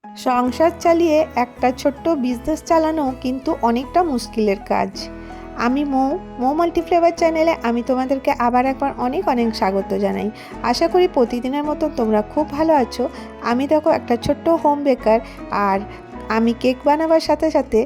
সংসার চালিয়ে একটা ছোট্ট বিজনেস চালানো কিন্তু অনেকটা মুশকিলের কাজ। আমি মৌ মাল্টিফ্লেভার চ্যানেলে আমি তোমাদেরকে আবার একবার অনেক অনেক স্বাগত জানাই। আশা করি প্রতিদিনের মতো তোমরা খুব ভালো আছো। আমি দেখো একটা ছোট্ট হোম বেকার, আর আমি কেক বানাবার সাথে সাথে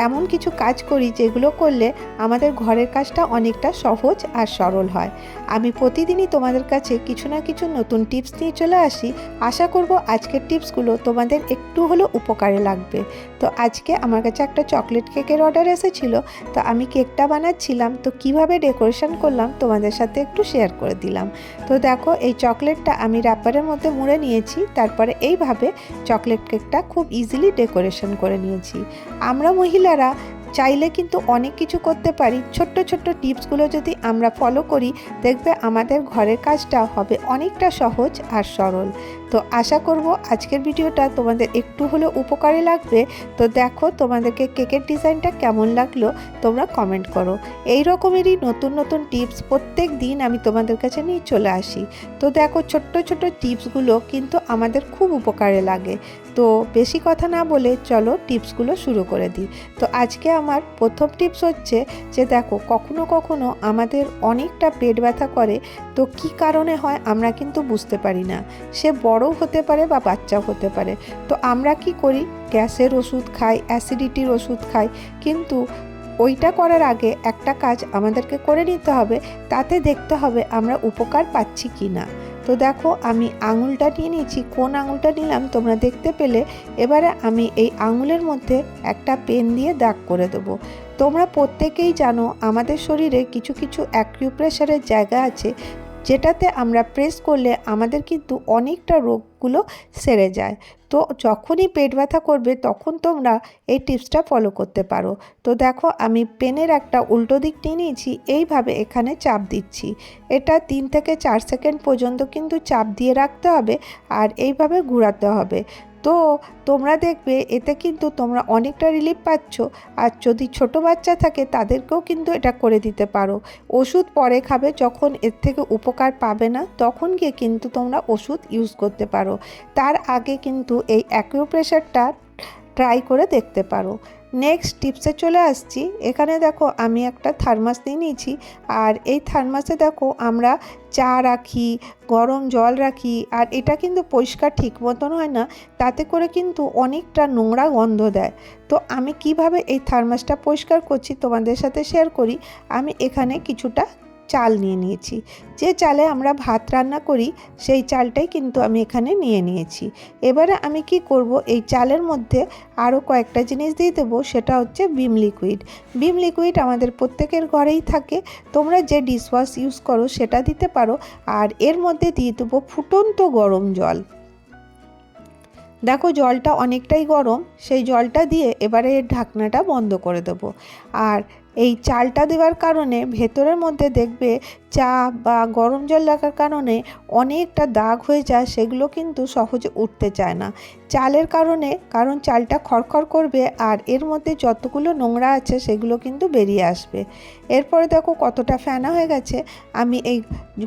এমন কিছু কাজ করি যেগুলো করলে আমাদের ঘরের কাজটা অনেকটা সহজ আর সরল হয়। আমি প্রতিদিনই তোমাদের কাছে কিছু না কিছু নতুন টিপস নিয়ে চলে আসি। আশা করব আজকের টিপসগুলো তোমাদের একটু হলেও উপকারে লাগবে। তো আজকে আমার কাছে একটা চকলেট কেকের অর্ডার এসেছিলো, তো আমি কেকটা বানাচ্ছিলাম, তো কিভাবে ডেকোরেশন করলাম তোমাদের সাথে একটু শেয়ার করে দিলাম। তো দেখো, এই চকলেটটা আমি র্যাপারের মধ্যে মুড়ে নিয়েছি, তারপরে এইভাবে চকলেট কেকটা খুব ইজিলি ডেকোরেশন করে নিয়েছি। আমরা মহিলারা চাইলে কিন্তু অনেক কিছু করতে পারি। ছোট্ট ছোট্ট টিপসগুলো যদি আমরা ফলো করি, দেখবে আমাদের ঘরের কাজটা হবে অনেকটা সহজ আর সরল। তো আশা করব আজকের ভিডিওটা তোমাদের একটু হলেও উপকারে লাগবে। তো দেখো, তোমাদেরকে কেকের ডিজাইনটা কেমন লাগলো তোমরা কমেন্ট করো। এই রকমেরই নতুন নতুন টিপস প্রত্যেক দিন আমি তোমাদের কাছে নিয়ে চলে আসি। তো দেখো, ছোট্ট ছোট্ট টিপসগুলো কিন্তু আমাদের খুব উপকারে লাগে। তো বেশি কথা না বলে চলো টিপসগুলো শুরু করে দিই। তো আজকে আমার প্রথম টিপস হচ্ছে যে দেখো, কখনো কখনো আমাদের অনেকটা পেট ব্যথা করে। তো কি কারণে হয় আমরা কিন্তু বুঝতে পারি না। সে বড়ও হতে পারে বা বাচ্চাও হতে পারে। তো আমরা কি করি, গ্যাসের ওষুধ খাই, অ্যাসিডিটির ওষুধ খাই, কিন্তু ওইটা করার আগে একটা কাজ আমাদেরকে করে নিতে হবে। তাতে দেখতে হবে আমরা উপকার পাচ্ছি কি না। তো দেখো, আমি আঙুলটা নিয়ে নিয়েছি। কোন আঙুলটা নিলাম তোমরা দেখতে পেলে। এবারে আমি এই আঙুলের মধ্যে একটা পেন দিয়ে দাগ করে দেবো। তোমরা প্রত্যেকেই জানো আমাদের শরীরে কিছু কিছু অ্যাকিউপ্রেশারের জায়গা আছে, যেটাতে আমরা প্রেস করলে আমাদের কিন্তু অনেকটা রোগগুলো সেরে যায়। তো যখনই পেট ব্যথা করবে তখন তোমরা এই টিপসটা ফলো করতে পারো। তো দেখো, আমি পেনের একটা উল্টো দিক নিয়ে নিয়েছি, এইভাবে এখানে চাপ দিচ্ছি। এটা 3 থেকে 4 সেকেন্ড পর্যন্ত কিন্তু চাপ দিয়ে রাখতে হবে, আর এইভাবে ঘোরাতে হবে। তো তোমরা দেখবে এতে কিন্তু তোমরা অনেকটা রিলিফ পাচ্ছ। আর যদি ছোট বাচ্চা থাকে তাদেরকেও কিন্তু এটা করে দিতে পারো। ওষুধ পরে খাবে, যখন এর থেকে উপকার পাবে না তখন গিয়ে কিন্তু তোমরা ওষুধ ইউজ করতে পারো। তার আগে কিন্তু এই অ্যাকিউপ্রেশারটা ট্রাই করে দেখতে পারো। নেক্সট টিপসে চলে আসছি। এখানে দেখো, আমি একটা থার্মাস নিয়ে নিয়েছি, আর এই থার্মাসে দেখো আমরা চা রাখি, গরম জল রাখি, আর এটা কিন্তু পরিষ্কার ঠিক মতন হয় না। তাতে করে কিন্তু অনেকটা নোংরা গন্ধ দেয়। তো আমি কিভাবে এই থার্মাসটা পরিষ্কার করছি তোমাদের সাথে শেয়ার করি। আমি এখানে কিছুটা চাল নিয়ে নিয়েছি। যে চালে আমরা ভাত রান্না করি সেই চালটাই কিন্তু আমি এখানে নিয়ে নিয়েছি। এবারে আমি কি করব, এই চালের মধ্যে আরও কয়েকটা জিনিস দিয়ে দেবো। সেটা হচ্ছে ভিম লিকুইড। ভিম লিকুইড আমাদের প্রত্যেকের ঘরেই থাকে। তোমরা যে ডিশওয়াশ ইউজ করো সেটা দিতে পারো। আর এর মধ্যে দিয়ে দেবো ফুটন্ত গরম জল। দেখো, জলটা অনেকটাই গরম। সেই জলটা দিয়ে এবারে এর ঢাকনাটা বন্ধ করে দেবো। আর এই চালটা দেওয়ার কারণে ভেতরের মধ্যে দেখবে চা বা গরম জল লাগার কারণে অনেকটা দাগ হয়ে যায়, সেগুলো কিন্তু সহজে উঠতে চায় না চালের কারণে। কারণ চালটা খড়খড় করবে, আর এর মধ্যে যতগুলো নোংরা আছে সেগুলো কিন্তু বেরিয়ে আসবে। এরপরে দেখো কতটা ফেনা হয়ে গেছে। আমি এই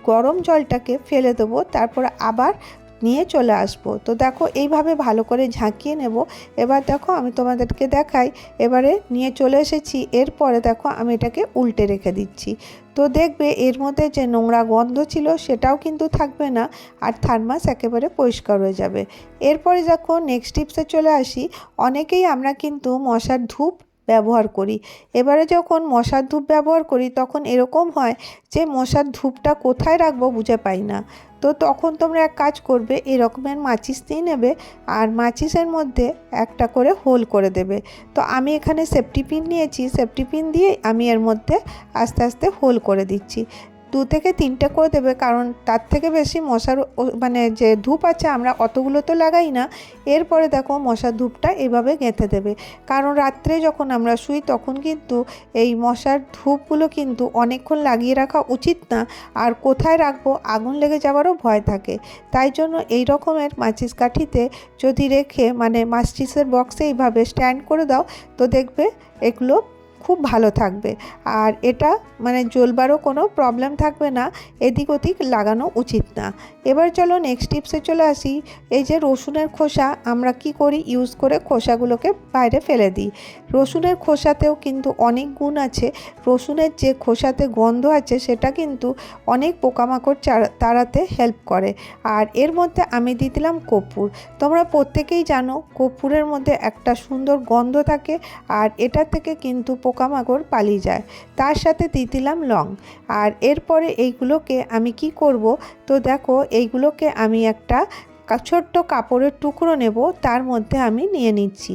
গরম জলটাকে ফেলে দেবো, তারপরে আবার নিয়ে চলে আসবো। তো দেখো, এইভাবে ভালো করে ঝাঁকিয়ে নেব। এবার দেখো, আমি তোমাদেরকে দেখাই। এবারে নিয়ে চলে এসেছি। এরপরে দেখো, আমি এটাকে উল্টে রেখে দিচ্ছি। তো দেখবে এর মধ্যে যে নোংরা গন্ধ ছিল সেটাও কিন্তু থাকবে না, আর থার্মাস একেবারে পরিষ্কার হয়ে যাবে। এরপরে দেখো, নেক্সট টিপসে চলে আসি। অনেকেই আমরা কিন্তু মশার ধূপ ব্যবহার করি। এবারে যখন মশার ধূপ ব্যবহার করি তখন এরকম হয় যে মশার ধূপটা কোথায় রাখবো বুঝে পাই না। তো তখন তোমরা এক কাজ করবে, এই রকমের মাচিস নিয়ে নেবে, আর মাচিসের মধ্যে একটা করে হোল করে দেবে। তো আমি এখানে সেফটি পিন নিয়েছি, সেফটি পিন দিয়ে আমি এর মধ্যে আস্তে আস্তে হোল করে দিচ্ছি। 2 থেকে 3টে করে দেবে, কারণ তার থেকে বেশি মশার মানে যে ধূপ আছে আমরা অতগুলো তো লাগাই না। এরপরে দেখো, মশার ধূপটা এভাবে গেঁথে দেবে, কারণ রাত্রে যখন আমরা শুই তখন কিন্তু এই মশার ধূপগুলো কিন্তু অনেকক্ষণ লাগিয়ে রাখা উচিত না। আর কোথায় রাখবো, আগুন লেগে যাওয়ারও ভয় থাকে। তাই জন্য এই রকমের মাচিস কাঠিতে যদি রেখে, মানে মাচিসের বক্সে এইভাবে স্ট্যান্ড করে দাও, তো দেখবে এগুলো খুব ভালো থাকবে। আর এটা মানে জ্বলবারও কোনো প্রবলেম থাকবে না, এদিক ওদিক লাগানো উচিত না। এবার চলো নেক্সট টিপসে চলে আসি। এই যে রসুনের খোসা আমরা কি করি, ইউজ করে খোসাগুলোকে বাইরে ফেলে দিই। রসুনের খোসাতেও কিন্তু অনেক গুণ আছে। রসুনের যে খোসাতে গন্ধ আছে সেটা কিন্তু অনেক পোকামাকড় তাড়াতে হেল্প করে। আর এর মধ্যে আমি দিয়ে দিলাম কর্পূর। তোমরা প্রত্যেকেই জানো কর্পূরের মধ্যে একটা সুন্দর গন্ধ থাকে, আর এটা থেকে কিন্তু পোকামাকড় পালিয়ে যায়। তার সাথে দিয়ে দিলাম লং। আর এরপরে এইগুলোকে আমি কি করব, তো দেখো এইগুলোকে আমি একটা ছোট্ট কাপড়ের টুকরো নেব, তার মধ্যে আমি নিয়ে নিচ্ছি।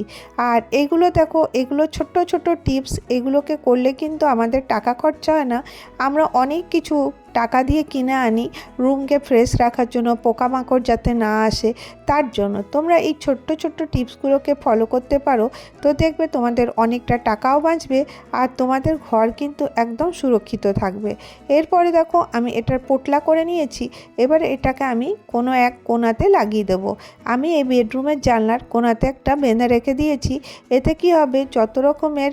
আর এইগুলো দেখো, এগুলো ছোট্ট ছোট্ট টিপস, এগুলোকে করলে কিন্তু আমাদের টাকা খরচা হয় না। আমরা অনেক কিছু টাকা দিয়ে কিনে আনি রুমকে ফ্রেশ রাখার জন্য, পোকামাকড় যাতে না আসে তার জন্য। তোমরা এই ছোট্ট ছোট্ট টিপসগুলোকে ফলো করতে পারো, তো দেখবে তোমাদের অনেকটা টাকাও বাঁচবে আর তোমাদের ঘর কিন্তু একদম সুরক্ষিত থাকবে। এরপরে দেখো আমি এটার পোটলা করে নিয়েছি। এবারে এটাকে আমি কোনো এক কোণাতে লাগিয়ে দেবো। আমি এই বেডরুমের জানলার কোণাতে একটা বেঁধে রেখে দিয়েছি। এতে কি হবে, যত রকমের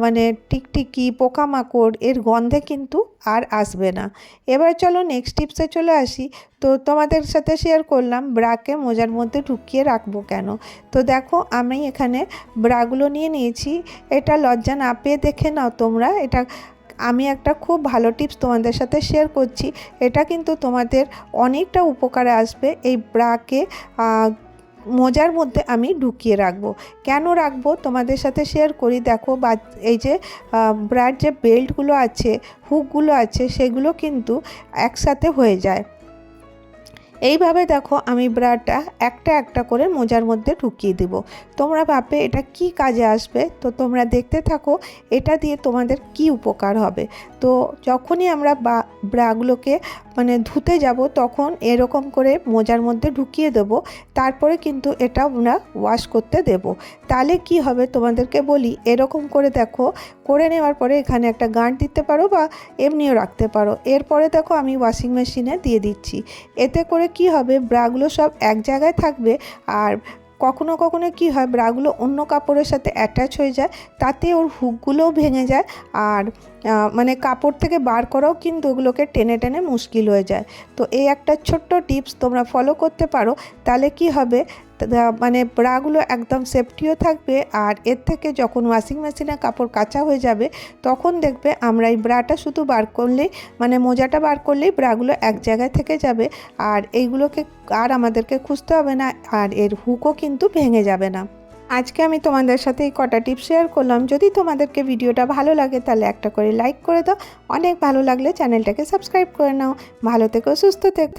মানে টিকটিকি পোকামাকড় এর গন্ধে কিন্তু আর আসবে না। এবার চলো নেক্সট টিপসে চলে আসি। তো তোমাদের সাথে শেয়ার করলাম ব্রাকে মোজার মধ্যে ঢুকিয়ে রাখবো কেন। তো দেখো আমি এখানে ব্রাগুলো নিয়ে নিয়েছি। এটা লজ্জা না পেয়ে দেখে নাও তোমরা। এটা আমি একটা খুব ভালো টিপস তোমাদের সাথে শেয়ার করছি। এটা কিন্তু তোমাদের অনেকটা উপকারে আসবে। এই ব্রাকে মোজার মধ্যে আমি ঢুকিয়ে রাখবো। কেন রাখবো তোমাদের সাথে শেয়ার করি। দেখো বা এই যে ব্রার যে বেল্টগুলো আছে, হুকগুলো আছে, সেগুলো কিন্তু একসাথে হয়ে যায়। এইভাবে দেখো আমি ব্রাটা একটা একটা করে মোজার মধ্যে ঢুকিয়ে দেব। তোমরা ভাববে এটা কি কাজে আসবে, তো তোমরা দেখতে থাকো এটা দিয়ে তোমাদের কি উপকার হবে। তো যখনই আমরা ব্রাগুলোকে মানে ধুতে যাব তখন এরকম করে মোজার মধ্যে ঢুকিয়ে দেব। তারপরে কিন্তু এটা আমরা ওয়াশ করতে দেব। তাহলে কি হবে তোমাদেরকে বলি, এরকম করে দেখো করে নেওয়ার পরে এখানে একটা গাঁট দিতে পারো বা এমনিও রাখতে পারো। এরপরে দেখো আমি ওয়াশিং মেশিনে দিয়ে দিচ্ছি। এতে করে কি হবে, ব্রাগুলো সব এক জায়গায় থাকবে। আর কখনো কখনো কি হয়, ব্রাগুলো অন্য কাপড়ের সাথে অ্যাটাচ হয়ে যায়, তাতে ওর হুকগুলোও ভেঙে যায়। আর মানে কাপড় থেকে বার করাও কিন্তু ওগুলোকে টেনে টেনে মুশকিল হয়ে যায়। তো এই একটা ছোট্ট টিপস তোমরা ফলো করতে পারো, তাহলে কি হবে, মানে ব্রাগুলো একদম সেফটিও থাকবে। আর এর থেকে যখন ওয়াশিং মেশিনে কাপড় কাচা হয়ে যাবে তখন দেখবে আমরা এই ব্রাটা শুধু বার করলেই, মানে মোজাটা বার করলেই ব্রাগুলো এক জায়গায় থেকে যাবে। আর এইগুলোকে আর আমাদেরকে খুঁজতে হবে না, আর এর হুকও কিন্তু ভেঙে যাবে না। আজকে আমি তোমাদের সাথে এই কটা টিপস শেয়ার করলাম। যদি তোমাদেরকে ভিডিওটা ভালো লাগে তাহলে একটা করে লাইক করে দাও। অনেক ভালো লাগলে চ্যানেলটাকে সাবস্ক্রাইব করে নাও। ভালো থেকো, সুস্থ থেকো।